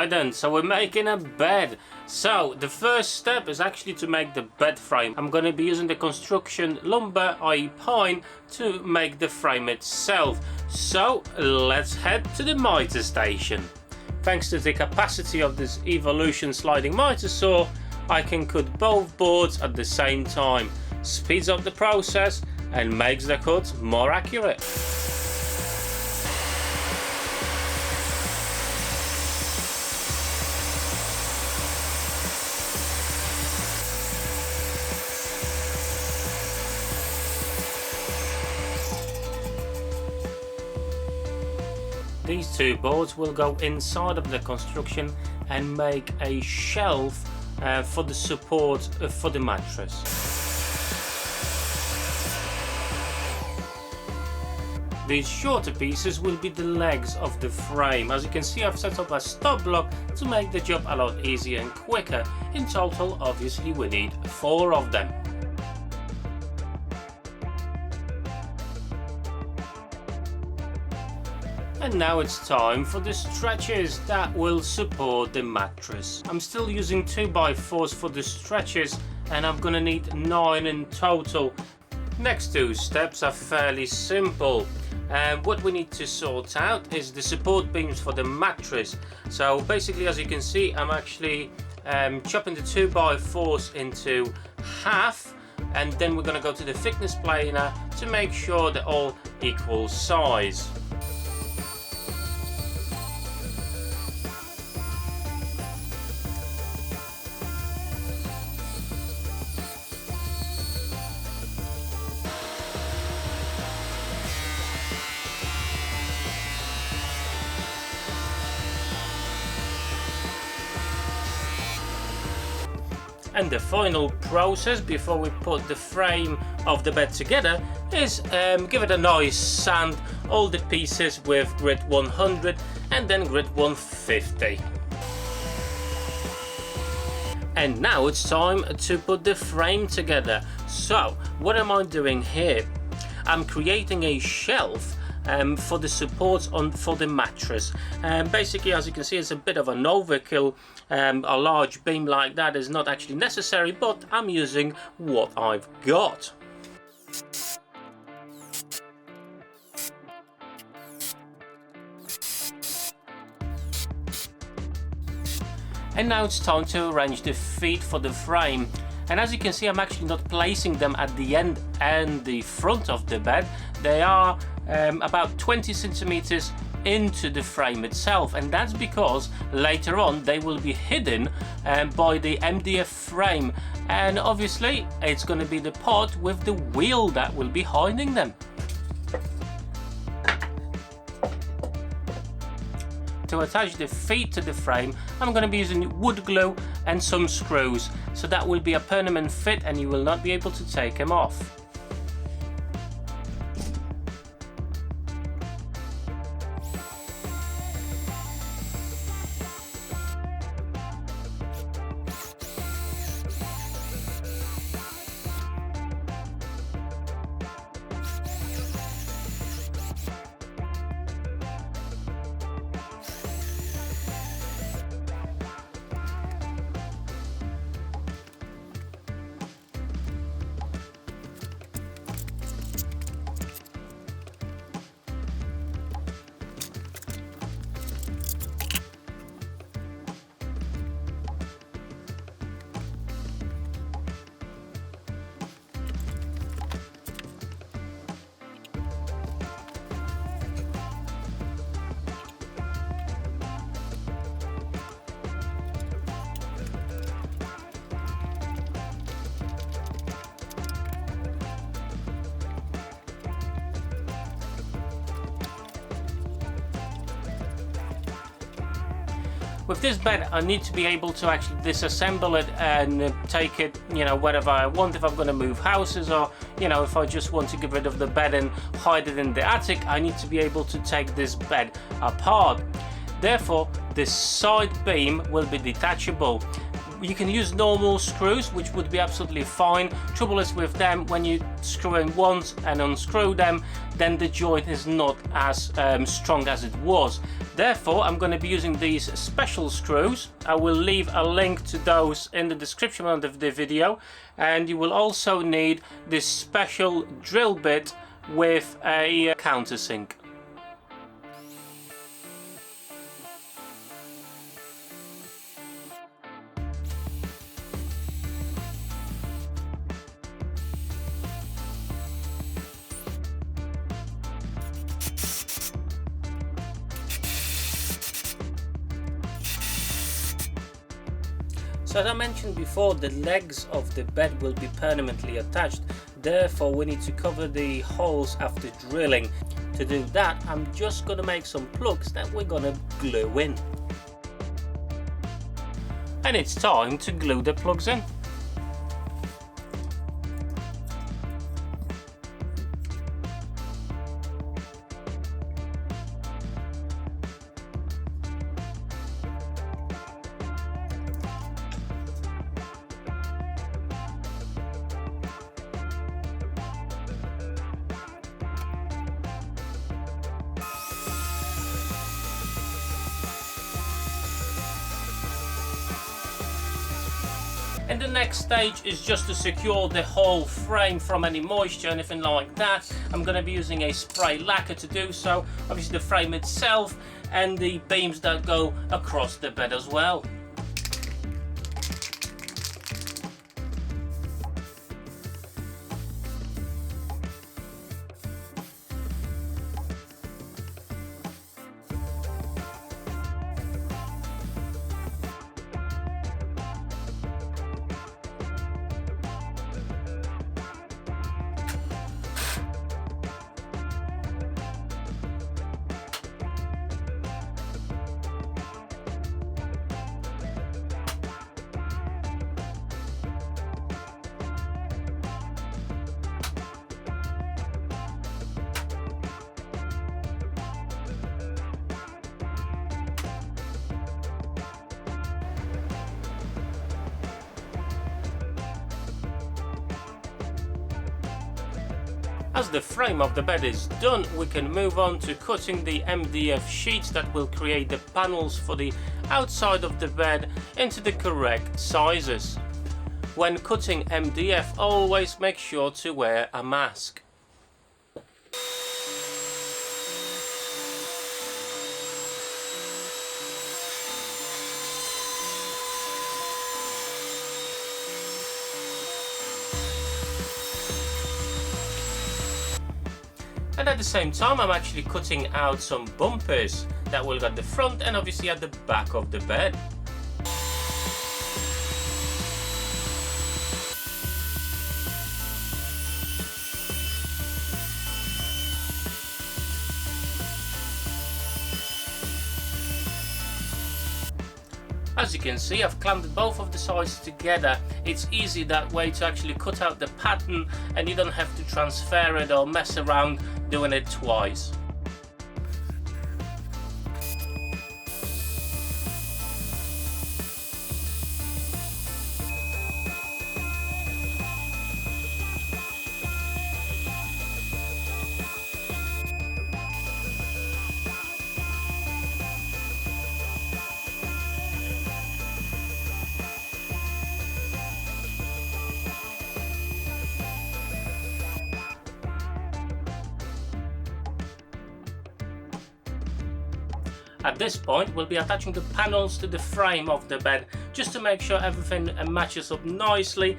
Right then, so we're making a bed. So the first step is actually to make the bed frame. I'm going to be using the construction lumber, i.e. pine, to make the frame itself. So let's head to the miter station. Thanks to the capacity of this Evolution sliding miter saw, I can cut both boards at the same time. Speeds up the process and makes the cut more accurate. These two boards will go inside of the construction and make a shelf for the support for the mattress. These shorter pieces will be the legs of the frame. As you can see, I've set up a stop block to make the job a lot easier and quicker. In total, obviously, we need 4 of them. And now it's time for the stretchers that will support the mattress. I'm still using 2x4s for the stretchers and I'm gonna need 9 in total. Next 2 steps are fairly simple. What we need to sort out is the support beams for the mattress. So basically, as you can see, I'm actually chopping the 2x4s into half, and then we're gonna go to the thickness planer to make sure they're all equal size. And the final process before we put the frame of the bed together is give it a nice sand, all the pieces with grit 100 and then grit 150. And now it's time to put the frame together. So what am I doing here? I'm creating a shelf for the supports for the mattress. Basically, as you can see, it's a bit of an overkill. A large beam like that is not actually necessary, but I'm using what I've got. And now it's time to arrange the feet for the frame. And as you can see, I'm actually not placing them at the end and the front of the bed. They are about 20 centimeters into the frame itself, and that's because later on they will be hidden by the MDF frame, and obviously it's going to be the part with the wheel that will be hiding them. To attach the feet to the frame, I'm going to be using wood glue and some screws, so that will be a permanent fit and you will not be able to take them off. With this bed, I need to be able to actually disassemble it and take it, wherever I want. If I'm going to move houses, or if I just want to get rid of the bed and hide it in the attic, I need to be able to take this bed apart. Therefore, this side beam will be detachable. You can use normal screws, which would be absolutely fine. Trouble is with them, when you screw in once and unscrew them, then the joint is not as strong as it was. Therefore, I'm going to be using these special screws. I will leave a link to those in the description of the video, and you will also need this special drill bit with a countersink. So as I mentioned before, the legs of the bed will be permanently attached. Therefore, we need to cover the holes after drilling. To do that, I'm just going to make some plugs that we're going to glue in. And it's time to glue the plugs in. And the next stage is just to secure the whole frame from any moisture, anything like that. I'm going to be using a spray lacquer to do so. Obviously the frame itself and the beams that go across the bed as well. As the frame of the bed is done, we can move on to cutting the MDF sheets that will create the panels for the outside of the bed into the correct sizes. When cutting MDF, always make sure to wear a mask. And at the same time, I'm actually cutting out some bumpers that will go at the front and obviously at the back of the bed. As you can see, I've clamped both of the sides together. It's easy that way to actually cut out the pattern and you don't have to transfer it or mess around doing it twice. At this point, we'll be attaching the panels to the frame of the bed just to make sure everything matches up nicely.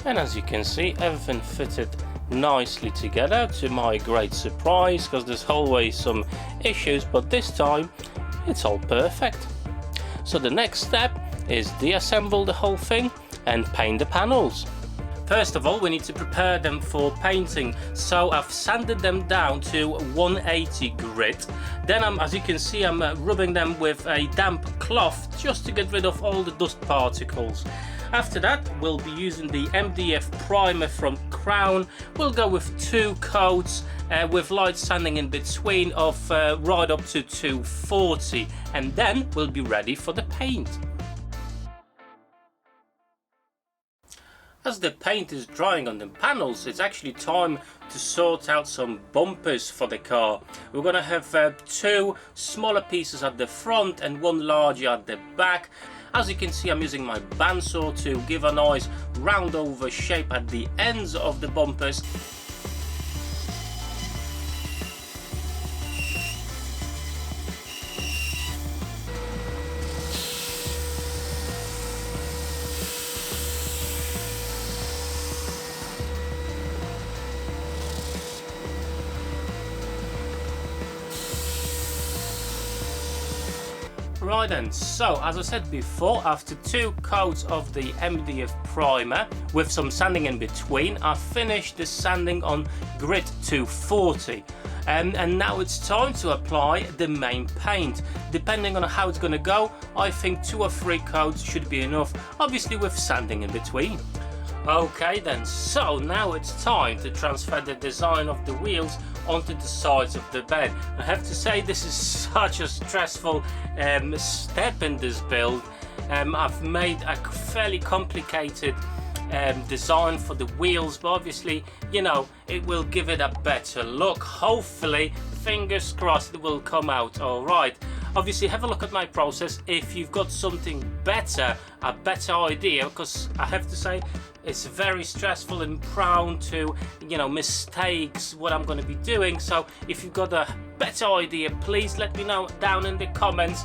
And as you can see, everything fitted nicely together to my great surprise, because there's always some issues, but this time it's all perfect. So the next step is deassemble the whole thing and paint the panels. First of all, we need to prepare them for painting. So I've sanded them down to 180 grit. Then as you can see, I'm rubbing them with a damp cloth just to get rid of all the dust particles. After that, we'll be using the MDF primer from Crown. We'll go with 2 coats with light sanding in between of right up to 240, and then we'll be ready for the paint. As the paint is drying on the panels, it's actually time to sort out some bumpers for the car. We're going to have 2 smaller pieces at the front and 1 larger at the back. As you can see, I'm using my bandsaw to give a nice round over shape at the ends of the bumpers. Right then, so as I said before, after 2 coats of the MDF primer with some sanding in between, I've finished the sanding on grit 240. And now it's time to apply the main paint. Depending on how it's going to go, I think 2 or 3 coats should be enough, obviously with sanding in between. Okay then, so now it's time to transfer the design of the wheels onto the sides of the bed. I have to say, this is such a stressful step in this build. I've made a fairly complicated design for the wheels, but obviously, you know, it will give it a better look. Hopefully, fingers crossed, it will come out all right. Obviously, have a look at my process if you've got something better, a better idea, because I have to say it's very stressful and prone to, you know, mistakes what I'm going to be doing. So if you've got a better idea, please let me know down in the comments,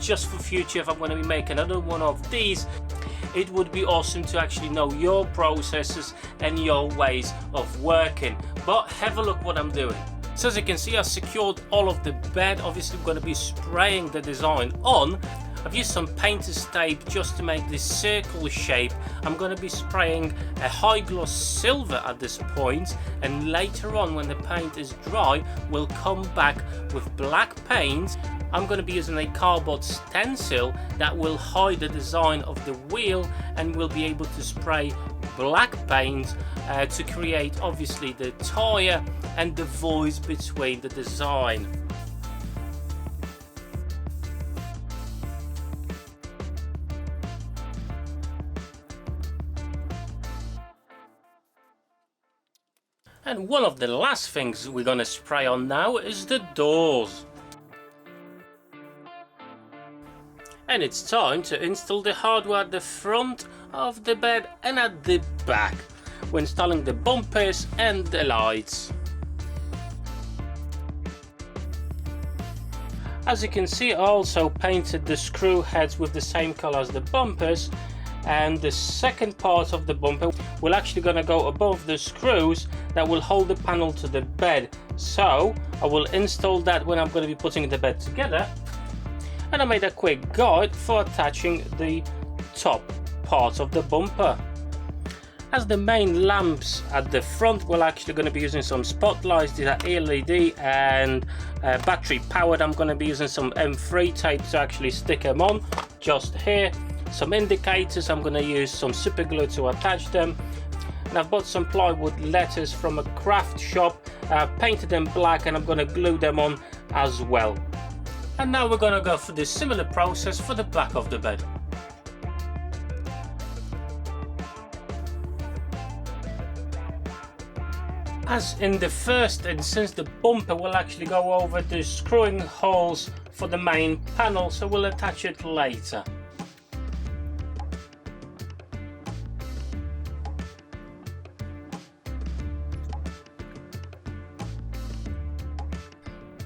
just for future if I'm going to be making another one of these. It would be awesome to actually know your processes and your ways of working. But have a look what I'm doing. So as you can see, I've secured all of the bed. Obviously I'm going to be spraying the design on. I've used some painter's tape just to make this circle shape. I'm going to be spraying a high gloss silver at this point, and later on when the paint is dry we'll come back with black paint. I'm going to be using a cardboard stencil that will hide the design of the wheel, and we'll be able to spray black paint to create obviously the tyre and the voids between the design. And one of the last things we're going to spray on now is the doors. And it's time to install the hardware at the front of the bed and at the back. We're installing the bumpers and the lights. As you can see, I also painted the screw heads with the same color as the bumpers, and the second part of the bumper will actually going to go above the screws that will hold the panel to the bed. So I will install that when I'm going to be putting the bed together. And I made a quick guide for attaching the top part of the bumper. As the main lamps at the front, we're actually going to be using some spotlights. These are LED and battery powered. I'm going to be using some M3 tape to actually stick them on just here. Some indicators, I'm going to use some super glue to attach them. And I've bought some plywood letters from a craft shop, painted them black, and I'm going to glue them on as well. And now we're going to go through this similar process for the back of the bed. As in the first instance, the bumper will actually go over the screwing holes for the main panel, so we'll attach it later.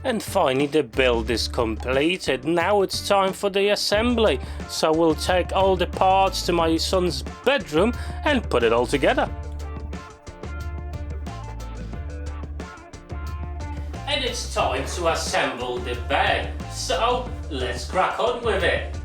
And finally, the build is completed. Now it's time for the assembly. So we'll take all the parts to my son's bedroom and put it all together. And it's time to assemble the bed. So let's crack on with it.